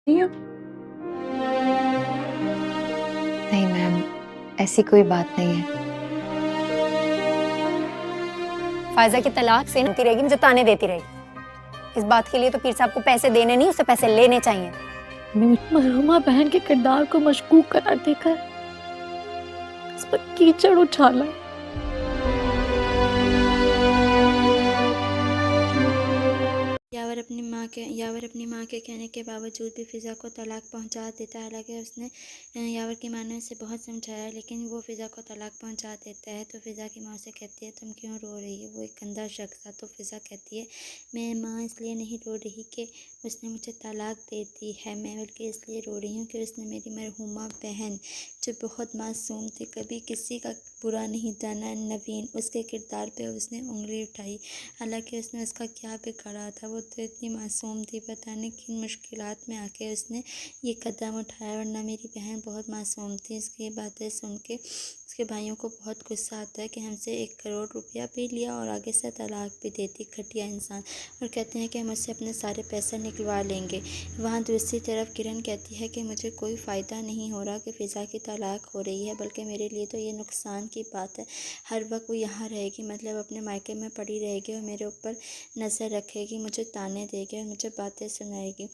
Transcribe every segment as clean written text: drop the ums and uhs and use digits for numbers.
नहीं हो? नहीं मैम, ऐसी कोई बात नहीं है। फायजा की तलाक से होती रहेगी, मुझे ताने देती रहेगी। इस बात के लिए तो पीर साहब को पैसे देने नहीं, उससे पैसे लेने चाहिए। मरहुमा बहन के किरदार को मशकूक करार देकर इस पर कीचड़ उछाला। यावर अपनी मां के कहने के बावजूद भी फ़िज़ा को तलाक पहुंचा देता है। हालांकि उसने यावर की मां ने उसे बहुत समझाया, लेकिन वो फ़िज़ा को तलाक पहुंचा देता है। तो फ़िज़ा की मां उसे कहती है, तुम क्यों रो रही हो? वो एक गंदा शख्स था। तो फ़िज़ा कहती है, मैं मां इसलिए नहीं रो रही कि उसने मुझे तलाक दे दी है, मैं बल्कि इसलिए रो रही हूँ कि उसने मेरी मरहूमा बहन, जो बहुत मासूम थी, कभी किसी का बुरा नहीं जाना, नवीन, उसके किरदार पे उसने उंगली उठाई। हालांकि उसने उसका क्या बिगाड़ा था, वो तो इतनी मासूम थी, पता नहीं किन मुश्किलात में आके उसने ये कदम उठाया, वरना मेरी बहन बहुत मासूम थी। इसकी ये बातें सुन के उसके भाइयों को बहुत गुस्सा आता है कि हमसे 1 करोड़ रुपया भी लिया और आगे से तलाक भी देती, घटिया इंसान। और कहते हैं कि हम उससे अपने सारे पैसे निकलवा लेंगे। वहाँ दूसरी तरफ किरण कहती है कि मुझे कोई फ़ायदा नहीं हो रहा कि फ़िज़ा की तलाक हो रही है, बल्कि मेरे लिए तो ये नुकसान की बात है। हर वक्त वो यहाँ रहेगी, मतलब अपने मायके में पड़ी रहेगी और मेरे ऊपर नज़र रखेगी, मुझे ताने देगी और मुझे बातें सुनाएगी।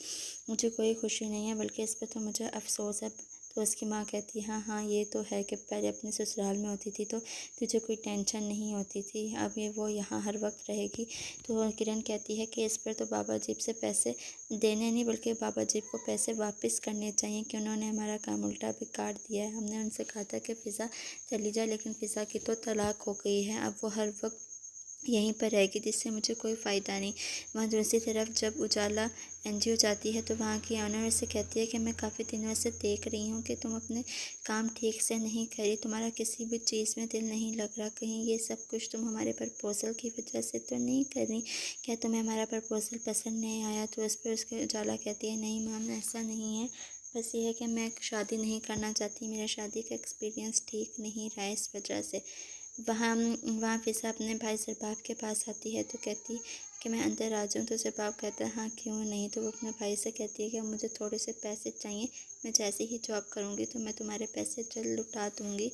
मुझे कोई खुशी नहीं है, बल्कि इस पर तो मुझे अफ़सोस है। तो उसकी माँ कहती है, हाँ हाँ, ये तो है कि पहले अपने ससुराल में होती थी तो तुझे कोई टेंशन नहीं होती थी, अब ये वो यहाँ हर वक्त रहेगी। तो किरण कहती है कि इस पर तो बाबा जीप से पैसे देने नहीं, बल्कि बाबा जीप को पैसे वापस करने चाहिए कि उन्होंने हमारा काम उल्टा बिगाड़ दिया है। हमने उनसे कहा था कि फ़िज़ा चली जाए, लेकिन फ़िज़ा की तो तलाक हो गई है, अब वो हर वक्त यहीं पर रहेगी, जिससे मुझे कोई फ़ायदा नहीं। वहाँ दूसरी तरफ जब उजाला एनजीओ जाती है तो वहाँ की ऑनर से कहती है कि मैं काफ़ी दिनों से देख रही हूँ कि तुम अपने काम ठीक से नहीं करी, तुम्हारा किसी भी चीज़ में दिल नहीं लग रहा, कहीं ये सब कुछ तुम हमारे प्रपोज़ल की वजह से तो नहीं कर रही? क्या तुम्हें हमारा प्रपोज़ल पसंद नहीं आया? तो उस पर उसके उजाला कहती है, नहीं मैम, ऐसा नहीं है, बस ये है कि मैं शादी नहीं करना चाहती, मेरा शादी का एक्सपीरियंस ठीक नहीं रहा इस वजह से। वहाँ वहाँ फ़िज़ा अपने भाई सरबाब के पास आती है तो कहती कि मैं अंदर आ जाऊँ। तो सरबाब कहता है, हाँ क्यों नहीं। तो वो अपने भाई से कहती है कि मुझे थोड़े से पैसे चाहिए, मैं जैसे ही जॉब करूँगी तो मैं तुम्हारे पैसे जल्द लौटा दूँगी,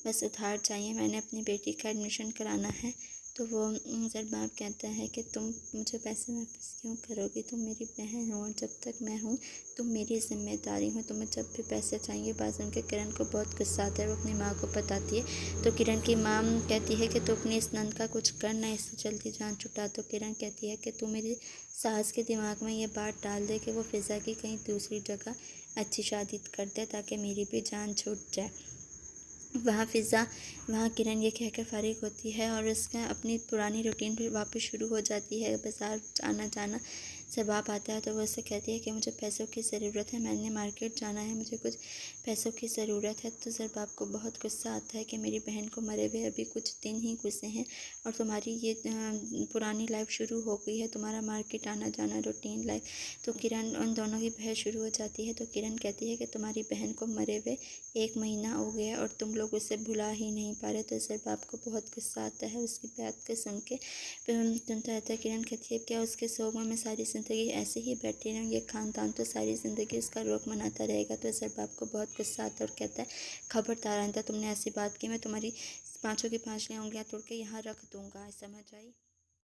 बस उधार चाहिए, मैंने अपनी बेटी का एडमिशन कराना है। तो वो सरबाब कहता है कि तुम मुझे पैसे वापस क्यों करोगी, तुम मेरी बहन हो और जब तक मैं हूँ तुम मेरी ज़िम्मेदारी हो, तुम्हें जब भी पैसे चाहिए। बात सुन के किरण को बहुत गुस्सा आता है, वो अपनी माँ को बताती है। तो किरण की माँ कहती है कि तू अपनी इस नंद का कुछ करना, इससे जल्दी जान छुटा। तो किरण कहती है कि तू मेरी सास के दिमाग में ये बात डाल दे कि वो फ़िज़ा की कहीं दूसरी जगह अच्छी शादी कर दे ताकि मेरी भी जान छूट जाए। वहाँ किरण ये कहकर फारिग होती है और उसका अपनी पुरानी रूटीन फिर वापस शुरू हो जाती है। बाज़ार आना जाना सरबाब आता है तो वो उससे कहती है कि मुझे पैसों की ज़रूरत है, मैंने मार्केट जाना है, मुझे कुछ पैसों की ज़रूरत है। तो सरबाब को बहुत गुस्सा आता है कि मेरी बहन को मरे हुए अभी कुछ दिन ही गुज़रे हैं और तुम्हारी ये पुरानी लाइफ शुरू हो गई है, तुम्हारा मार्केट आना जाना रूटीन लाइफ। तो किरण, उन दोनों की बहस शुरू हो जाती है। तो किरण कहती है कि तुम्हारी बहन को मरे हुए 1 महीना हो गया और तुम लोग उसे भुला ही नहीं पा रहे। तो सरबाब को बहुत गुस्सा आता है उसकी बात को सुन के। फिर सुनता रहता है। किरण कहती है, क्या उसके सोग में मैं सारी ज़िंदगी ऐसे ही बैठी रहूँ? ये ख़ानदान तो सारी ज़िंदगी उसका रोक मनाता रहेगा। तो सरबाब को बहुत गुस्सा आता है और कहता है, खबरदार आइंदा तुमने ऐसी बात की, मैं तुम्हारी 5 की 5 उंगलियाँ तोड़ के यहाँ रख दूँगा, समझ आई?